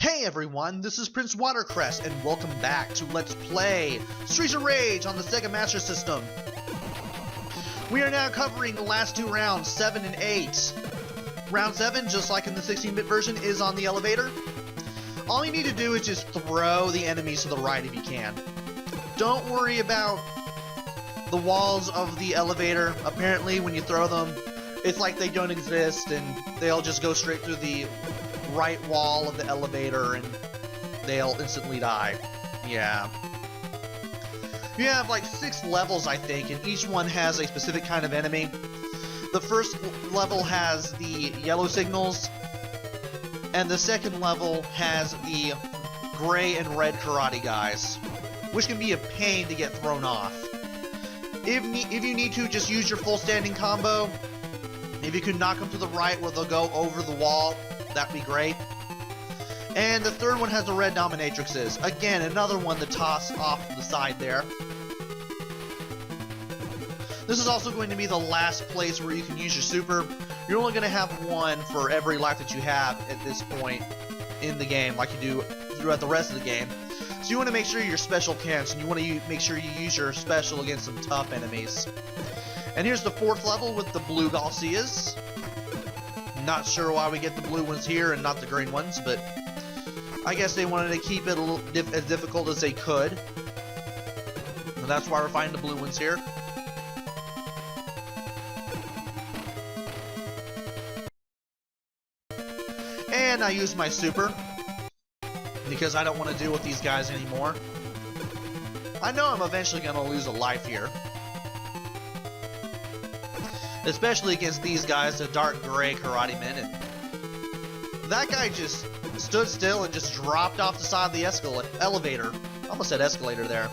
Hey everyone, this is Prince Watercress, and welcome back to Let's Play Streets of Rage on the Sega Master System. We are now covering the last two rounds, 7 and 8. Round 7, just like in the 16-bit version, is on the elevator. All you need to do is just throw the enemies to the right if you can. Don't worry about the walls of the elevator. Apparently, when you throw them, it's like they don't exist, and they'll just go straight through the right wall of the elevator and they'll instantly die. Yeah. You have like 6 levels, I think, and each one has a specific kind of enemy. The first level has the yellow signals, and the second level has the gray and red karate guys, which can be a pain to get thrown off. If you need to, just use your full standing combo. If you can knock them to the right where they'll go over the wall, that'd be great. And the third one has the red dominatrixes. Again, another one to toss off to the side there. This is also going to be the last place where you can use your super. You're only going to have one for every life that you have at this point in the game, like you do throughout the rest of the game. So you want to make sure your special counts, and you want to make sure you use your special against some tough enemies. And here's the 4th level with the blue Garcias. Not sure why we get the blue ones here and not the green ones, but I guess they wanted to keep it a little as difficult as they could. And that's why we're finding the blue ones here. And I use my super, because I don't want to deal with these guys anymore. I know I'm eventually going to lose a life here. Especially against these guys, the dark gray karate men. And that guy just stood still and just dropped off the side of the elevator. Almost said escalator there.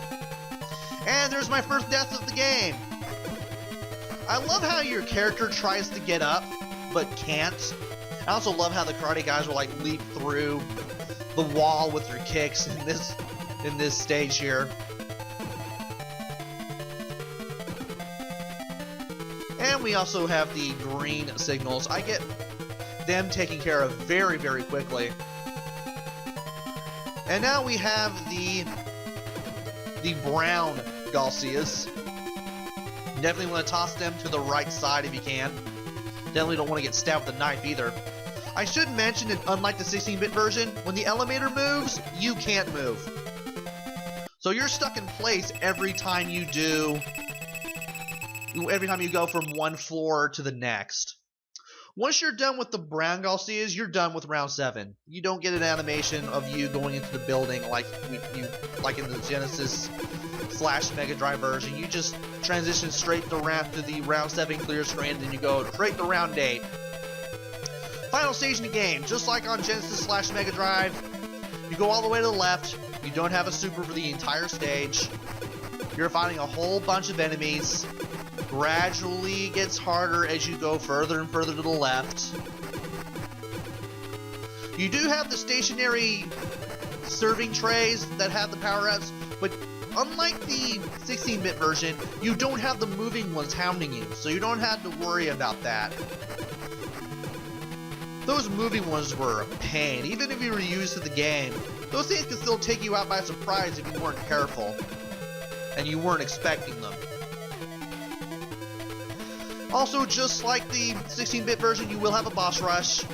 And there's my first death of the game. I love how your character tries to get up, but can't. I also love how the karate guys will like leap through the wall with their kicks in this stage here. And we also have the green signals. I get them taken care of very, very quickly. And now we have the brown Garcias. Definitely want to toss them to the right side if you can. Definitely don't want to get stabbed with a knife either. I should mention that unlike the 16-bit version, when the elevator moves, you can't move. So you're stuck in place every time you go from one floor to the next. Once you're done with the brown Garcias, you're done with round 7. You don't get an animation of you going into the building like in the Genesis / Mega Drive version. You just transition straight to the round 7 clear screen, and then you go straight to round 8. Final stage in the game, just like on Genesis / Mega Drive, you go all the way to the left. You don't have a super for the entire stage. You're fighting a whole bunch of enemies. Gradually gets harder as you go further and further to the left. You do have the stationary serving trays that have the power-ups, but unlike the 16-bit version, you don't have the moving ones hounding you, so you don't have to worry about that. Those moving ones were a pain. Even if you were used to the game, those things could still take you out by surprise if you weren't careful and you weren't expecting them. Also, just like the 16-bit version, you will have a boss rush.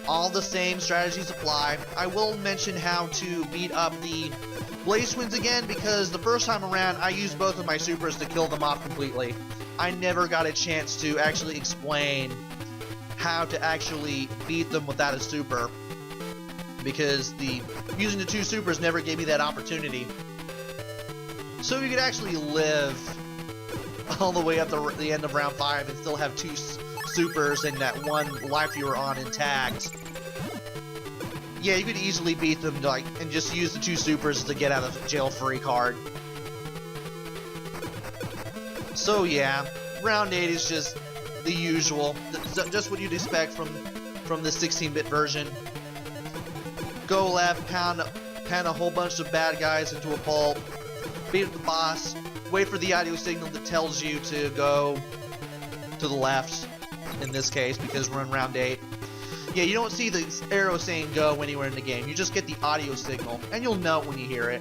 All the same strategies apply. I will mention how to beat up the Blaze Twins again, because the first time around, I used both of my supers to kill them off completely. I never got a chance to actually explain how to actually beat them without a super, because using the 2 supers never gave me that opportunity. So you could actually live all the way up to the end of round 5 and still have 2 supers and that one life you were on intact. Yeah, you could easily beat them and just use the 2 supers to get out of jail free card. So yeah, round 8 is just the usual, just what you'd expect from the 16-bit version. Go left, pound a whole bunch of bad guys into a pulp, beat up the boss, wait for the audio signal that tells you to go to the left, in this case, because we're in round 8. Yeah, you don't see the arrow saying go anywhere in the game. You just get the audio signal, and you'll know it when you hear it.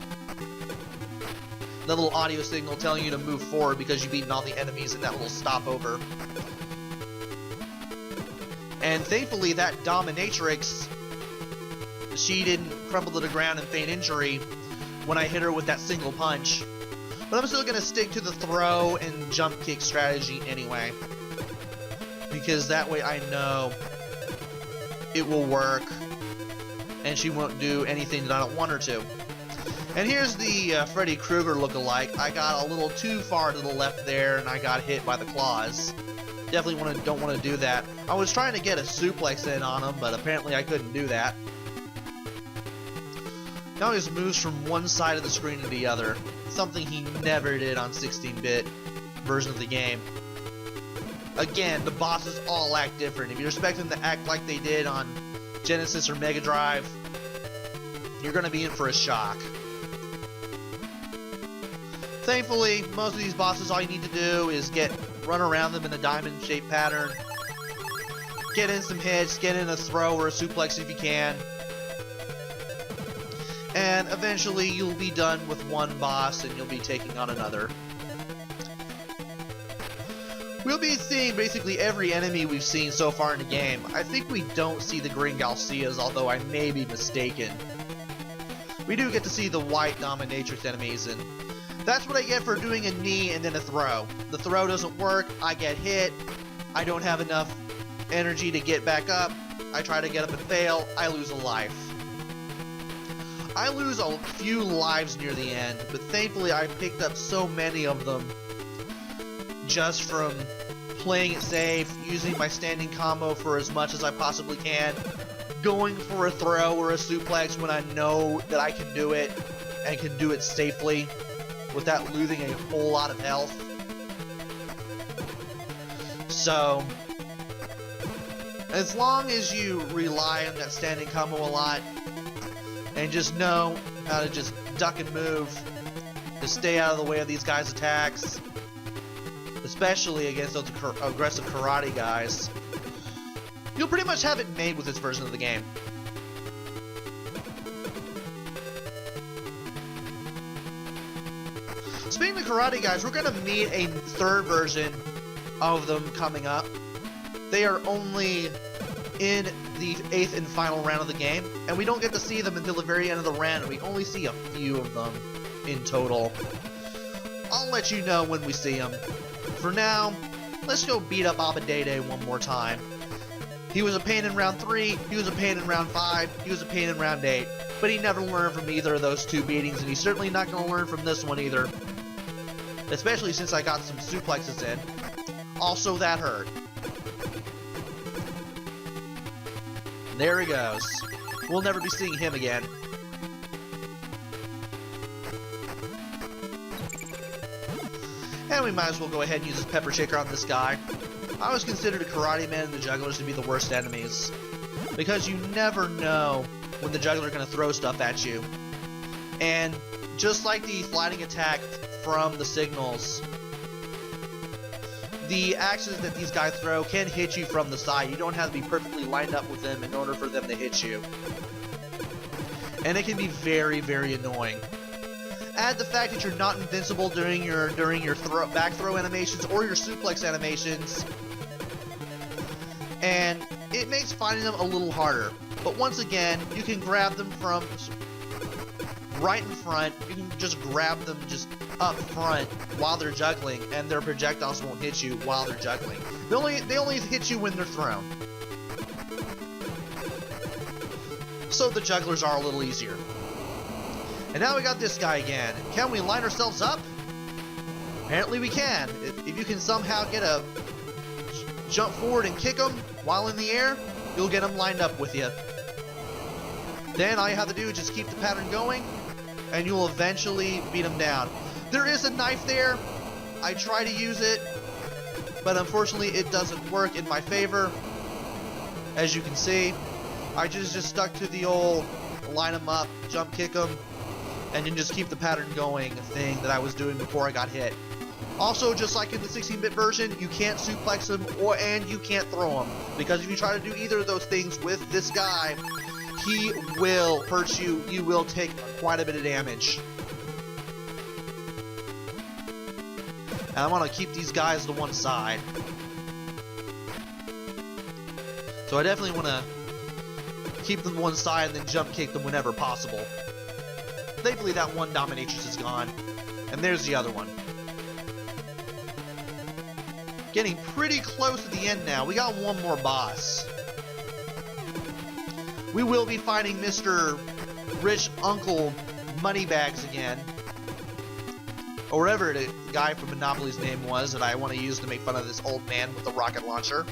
The little audio signal telling you to move forward because you've beaten all the enemies in that little stopover. And thankfully, that dominatrix, she didn't crumble to the ground and feign injury when I hit her with that single punch. But I'm still going to stick to the throw and jump kick strategy anyway. Because that way I know it will work and she won't do anything that I don't want her to. And here's the Freddy Krueger look-alike. I got a little too far to the left there and I got hit by the claws. Definitely don't want to do that. I was trying to get a suplex in on him, but apparently I couldn't do that. Now he just moves from one side of the screen to the other. Something he never did on 16-bit version of the game. Again, the bosses all act different. If you expect them to act like they did on Genesis or Mega Drive, you're going to be in for a shock. Thankfully, most of these bosses, all you need to do is run around them in a diamond-shaped pattern, get in some hits, get in a throw or a suplex if you can, and eventually you'll be done with one boss and you'll be taking on another. We'll be seeing basically every enemy we've seen so far in the game. I think we don't see the Green Galcias, although I may be mistaken. We do get to see the white dominatrix enemies, and that's what I get for doing a knee and then a throw. The throw doesn't work, I get hit, I don't have enough energy to get back up, I try to get up and fail, I lose a life. I lose a few lives near the end, but thankfully I picked up so many of them just from playing it safe, using my standing combo for as much as I possibly can, going for a throw or a suplex when I know that I can do it and can do it safely without losing a whole lot of health. So, as long as you rely on that standing combo a lot and just know how to just duck and move to stay out of the way of these guys' attacks, especially against those aggressive karate guys, you'll pretty much have it made with this version of the game. Speaking of karate guys, we're going to meet a third version of them coming up. They are only in the 8th and final round of the game, and we don't get to see them until the very end of the round. We only see a few of them in total. I'll let you know when we see them. For now, let's go beat up Abadede one more time. He was a pain in round 3, he was a pain in round 5, he was a pain in round 8, but he never learned from either of those two beatings, and he's certainly not going to learn from this one either. Especially since I got some suplexes in. Also, that hurt. There he goes. We'll never be seeing him again. And we might as well go ahead and use this Pepper Shaker on this guy. I always considered the Karate Man and the Jugglers to be the worst enemies, because you never know when the Juggler is going to throw stuff at you. And just like the sliding attack from the signals, the axes that these guys throw can hit you from the side. You don't have to be perfectly lined up with them in order for them to hit you. And it can be very, very annoying. Add the fact that you're not invincible during your back throw animations or your suplex animations, and it makes finding them a little harder. But once again, you can grab them from right in front. You can just grab them just up front while they're juggling, and their projectiles won't hit you while they're juggling. They only hit you when they're thrown. So the jugglers are a little easier. And now we got this guy again. Can we line ourselves up? Apparently we can. If you can somehow get a jump forward and kick him while in the air, you'll get him lined up with you. Then all you have to do is just keep the pattern going, and you'll eventually beat him down. There is a knife there. I try to use it, but unfortunately it doesn't work in my favor. As you can see, I just stuck to the old line him up, jump kick him, and then just keep the pattern going thing that I was doing before I got hit. Also, just like in the 16-bit version, you can't suplex him and you can't throw him. Because if you try to do either of those things with this guy, he will hurt you. You will take quite a bit of damage. And I want to keep these guys to one side. So I definitely want to keep them one side and then jump kick them whenever possible. Thankfully that one dominatrix is gone. And there's the other one. Getting pretty close to the end now. We got one more boss. We will be fighting Mr. Rich Uncle Moneybags again. Or whatever the guy from Monopoly's name was that I want to use to make fun of this old man with the rocket launcher.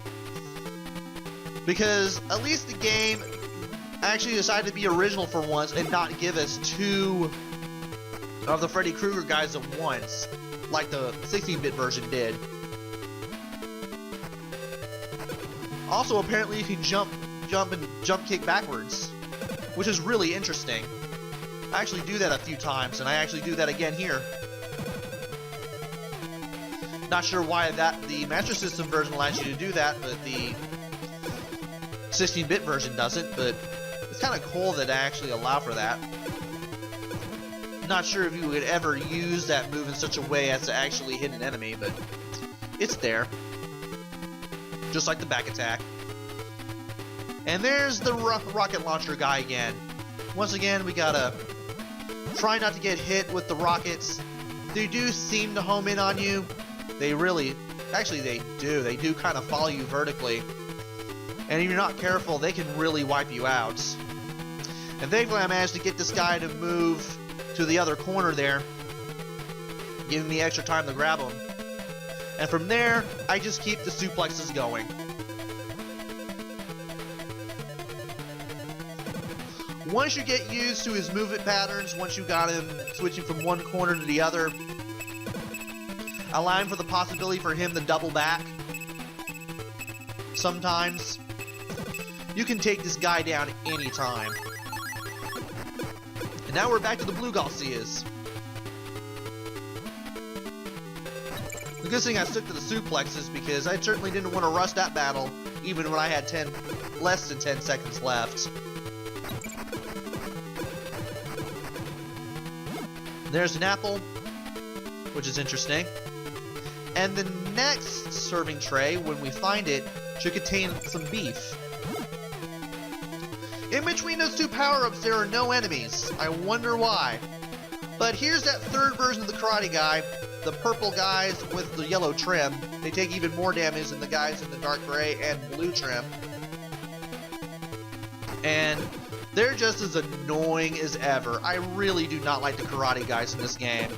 Because at least the game actually decided to be original for once and not give us two of the Freddy Krueger guys at once, like the 16-bit version did. Also, apparently you can jump kick backwards, which is really interesting. I actually do that a few times, and I actually do that again here. Not sure why the Master System version allows you to do that, but the 16-bit version doesn't, but it's kind of cool that I actually allow for that. Not sure if you would ever use that move in such a way as to actually hit an enemy, but it's there. Just like the back attack. And there's the rocket launcher guy again. Once again, we gotta try not to get hit with the rockets. They do seem to home in on you. They really, actually they do kind of follow you vertically. And if you're not careful, they can really wipe you out. And thankfully I managed to get this guy to move to the other corner there, giving me extra time to grab him. And from there, I just keep the suplexes going. Once you get used to his movement patterns, once you got him switching from one corner to the other, allowing for the possibility for him to double back sometimes, you can take this guy down anytime. And now we're back to the Blue Garcias. The good thing I stuck to the suplexes because I certainly didn't want to rush that battle even when I had less than 10 seconds left. There's an apple, which is interesting. And the next serving tray, when we find it, should contain some beef. In between those two power-ups, there are no enemies. I wonder why. But here's that third version of the karate guy. The purple guys with the yellow trim. They take even more damage than the guys in the dark gray and blue trim. And they're just as annoying as ever. I really do not like the karate guys in this game.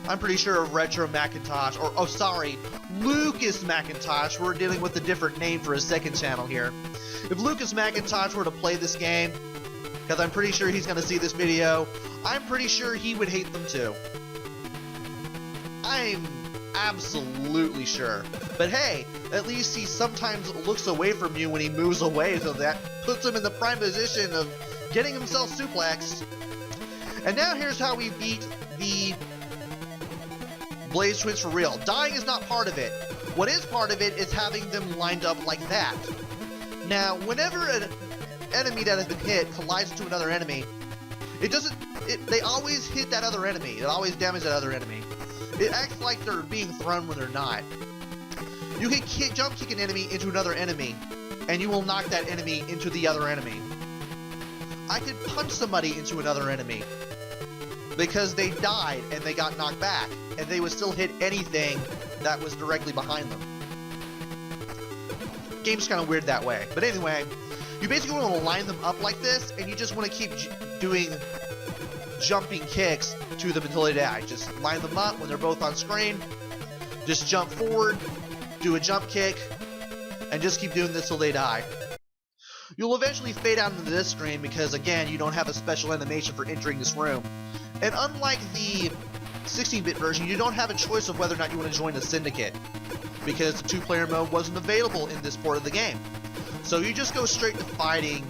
I'm pretty sure Retro Macintosh, or oh sorry, Lucas Macintosh, we're dealing with a different name for his second channel here. If Lucas Macintosh were to play this game, because I'm pretty sure he's going to see this video, I'm pretty sure he would hate them too. I'm absolutely sure. But hey, at least he sometimes looks away from you when he moves away, so that puts him in the prime position of getting himself suplexed. And now here's how we beat the Blaze Twins for real. Dying is not part of it. What is part of it is having them lined up like that. Now, whenever an enemy that has been hit collides to another enemy, they always hit that other enemy. It always damages that other enemy. It acts like they're being thrown when they're not. You can jump kick an enemy into another enemy, and you will knock that enemy into the other enemy. I could punch somebody into another enemy because they died and they got knocked back, and they would still hit anything that was directly behind them. Game's kind of weird that way. But anyway, you basically want to line them up like this, and you just want to keep doing jumping kicks to them until they die. Just line them up when they're both on screen. Just jump forward, do a jump kick, and just keep doing this till they die. You'll eventually fade out into this screen because, again, you don't have a special animation for entering this room. And unlike the 16-bit version, you don't have a choice of whether or not you want to join the Syndicate, because the 2-player mode wasn't available in this port of the game. So you just go straight to fighting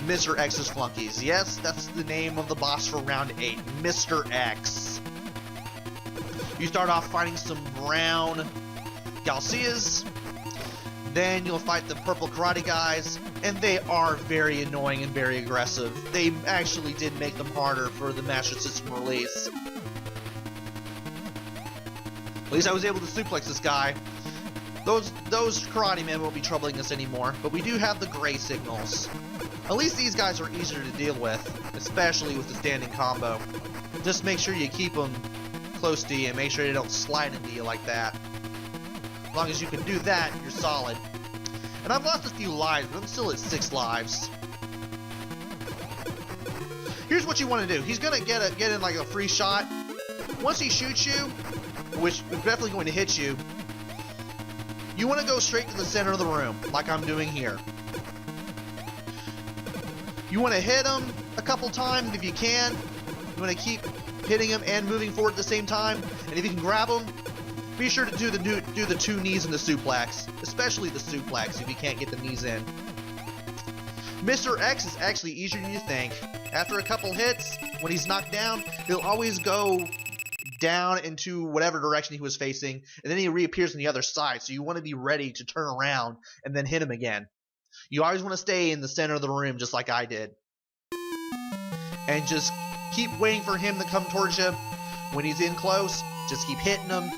Mr. X's flunkies. Yes, that's the name of the boss for round 8, Mr. X. You start off fighting some brown Galcias, then you'll fight the purple karate guys, and they are very annoying and very aggressive. They actually did make them harder for the Master System release. At least I was able to suplex this guy. Those karate men won't be troubling us anymore, but we do have the gray signals. At least these guys are easier to deal with, especially with the standing combo. Just make sure you keep them close to you and make sure they don't slide into you like that. As long as you can do that, you're solid. And I've lost a few lives, but I'm still at 6 lives. Here's what you want to do. He's gonna get in like a free shot. Once he shoots you, which is definitely going to hit you, you want to go straight to the center of the room, like I'm doing here. You want to hit him a couple times if you can. You want to keep hitting him and moving forward at the same time. And if you can grab him, be sure to do the 2 knees and the suplex, especially the suplex if you can't get the knees in. Mr. X is actually easier than you think. After a couple hits, when he's knocked down, he'll always go down into whatever direction he was facing, and then he reappears on the other side, so you want to be ready to turn around and then hit him again. You always want to stay in the center of the room just like I did. And just keep waiting for him to come towards you. When he's in close, just keep hitting him.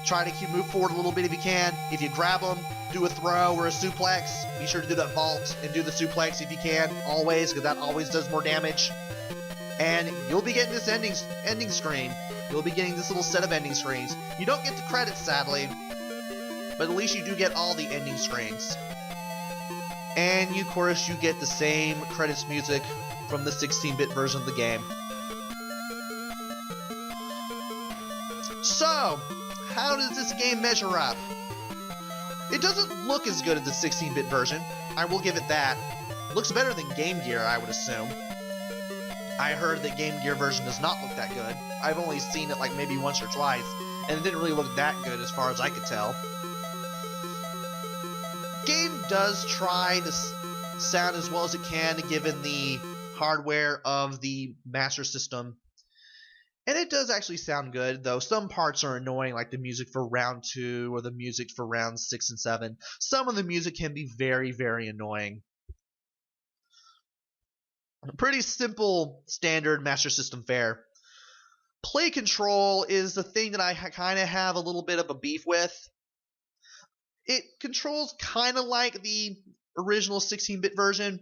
Try to move forward a little bit if you can. If you grab him, do a throw or a suplex. Be sure to do that vault and do the suplex if you can, always, because that always does more damage. And you'll be getting this ending screen. You'll be getting this little set of ending screens. You don't get the credits, sadly, but at least you do get all the ending screens. And of course, you get the same credits music from the 16-bit version of the game. So, how does this game measure up? It doesn't look as good as the 16-bit version. I will give it that. Looks better than Game Gear, I would assume. I heard that Game Gear version does not look that good. I've only seen it like maybe once or twice, and it didn't really look that good as far as I could tell. Game does try to sound as well as it can given the hardware of the Master System. And it does actually sound good, though some parts are annoying, like the music for round 2 or the music for rounds 6 and 7. Some of the music can be very, very annoying. Pretty simple, standard Master System fare. Play control is the thing that I kind of have a little bit of a beef with. It controls kind of like the original 16-bit version,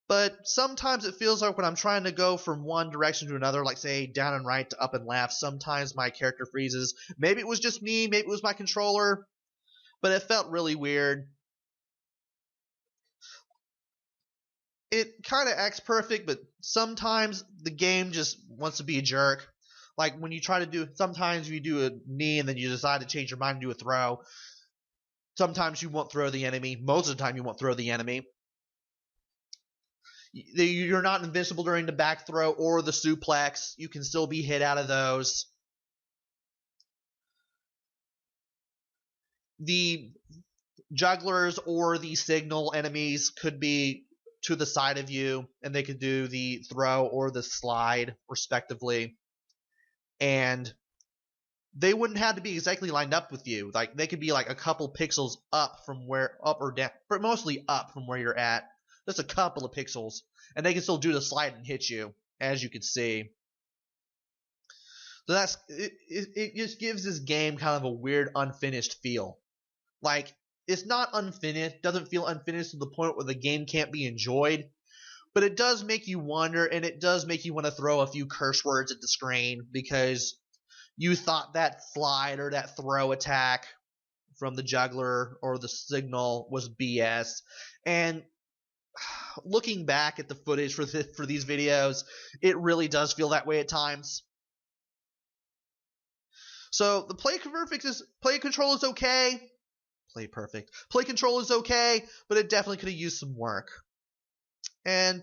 but sometimes it feels like when I'm trying to go from one direction to another, like say down and right to up and left, sometimes my character freezes. Maybe it was just me, maybe it was my controller, but it felt really weird. It kind of acts perfect, but sometimes the game just wants to be a jerk. Like when you try to do, sometimes you do a knee and then you decide to change your mind and do a throw. Sometimes you won't throw the enemy. Most of the time you won't throw the enemy. You're not invincible during the back throw or the suplex. You can still be hit out of those. The jugglers or the signal enemies could be to the side of you, and they could do the throw or the slide, respectively. And they wouldn't have to be exactly lined up with you. Like they could be like a couple pixels up or down, but mostly up from where you're at. Just a couple of pixels, and they can still do the slide and hit you, as you can see. So that's it just gives this game kind of a weird unfinished feel. Like it's not unfinished, doesn't feel unfinished to the point where the game can't be enjoyed, but it does make you wonder, and it does make you want to throw a few curse words at the screen because you thought that slide or that throw attack from the juggler or the signal was BS. And looking back at the footage for these videos, it really does feel that way at times. So the play control is okay. Play control is okay, but it definitely could have used some work. And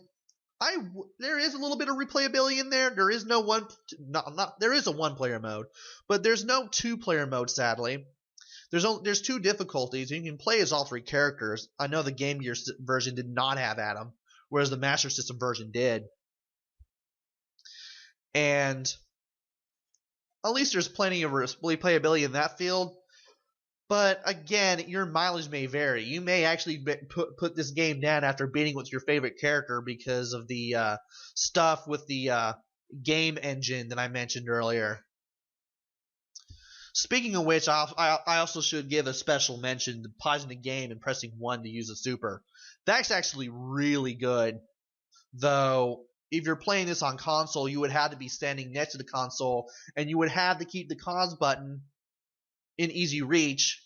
there is a little bit of replayability in there. There is there is a one-player mode, but there's no two-player mode, sadly. There's 2 difficulties. You can play as all 3 characters. I know the Game Gear version did not have Adam, whereas the Master System version did. And at least there's plenty of replayability in that field. But again, your mileage may vary. You may actually put this game down after beating with your favorite character because of the stuff with the game engine that I mentioned earlier. Speaking of which, I also should give a special mention to pausing the game and pressing 1 to use a super. That's actually really good. Though, if you're playing this on console, you would have to be standing next to the console, and you would have to keep the pause button in easy reach,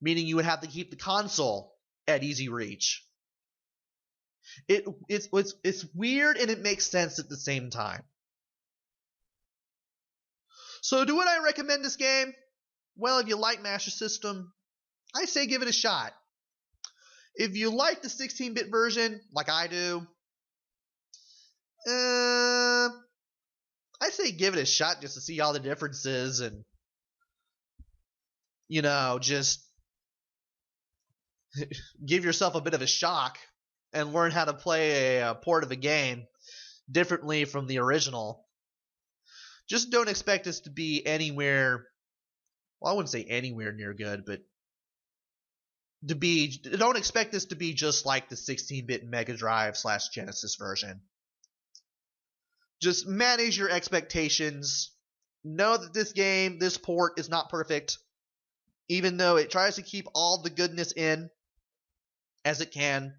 meaning you would have to keep the console at easy reach. It's weird and it makes sense at the same time. So do I recommend this game? Well, if you like Master System, I say give it a shot. If you like the 16-bit version, like I do, I say give it a shot just to see all the differences and, you know, just give yourself a bit of a shock and learn how to play a port of a game differently from the original. Just don't expect this to be anywhere, well, I wouldn't say anywhere near good, but don't expect this to be just like the 16-bit Mega Drive / Genesis version. Just manage your expectations. Know that this port is not perfect, even though it tries to keep all the goodness in as it can,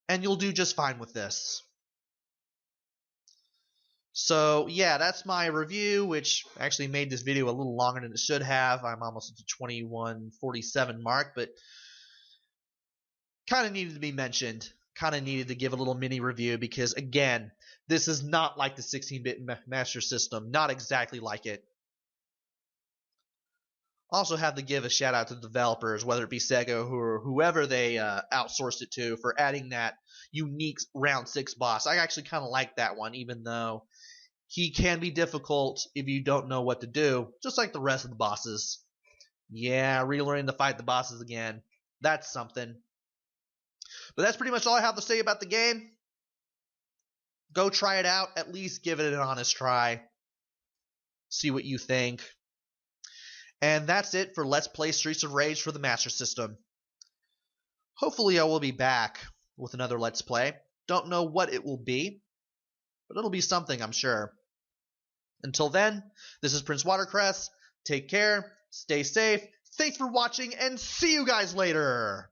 and you'll do just fine with this. So yeah, that's my review, which actually made this video a little longer than it should have. I'm almost at the 21:47 mark, but kind of needed to be mentioned. Kind of needed to give a little mini review because, again, this is not like the 16-bit Master System. Not exactly like it. Also have to give a shout out to the developers, whether it be Sega or whoever they outsourced it to, for adding that unique round 6 boss. I actually kind of like that one, even though he can be difficult if you don't know what to do, just like the rest of the bosses. Yeah, relearning to fight the bosses again. That's something. But that's pretty much all I have to say about the game. Go try it out. At least give it an honest try. See what you think. And that's it for Let's Play Streets of Rage for the Master System. Hopefully I will be back with another Let's Play. Don't know what it will be, but it'll be something, I'm sure. Until then, this is Prince Watercress. Take care, stay safe, thanks for watching, and see you guys later!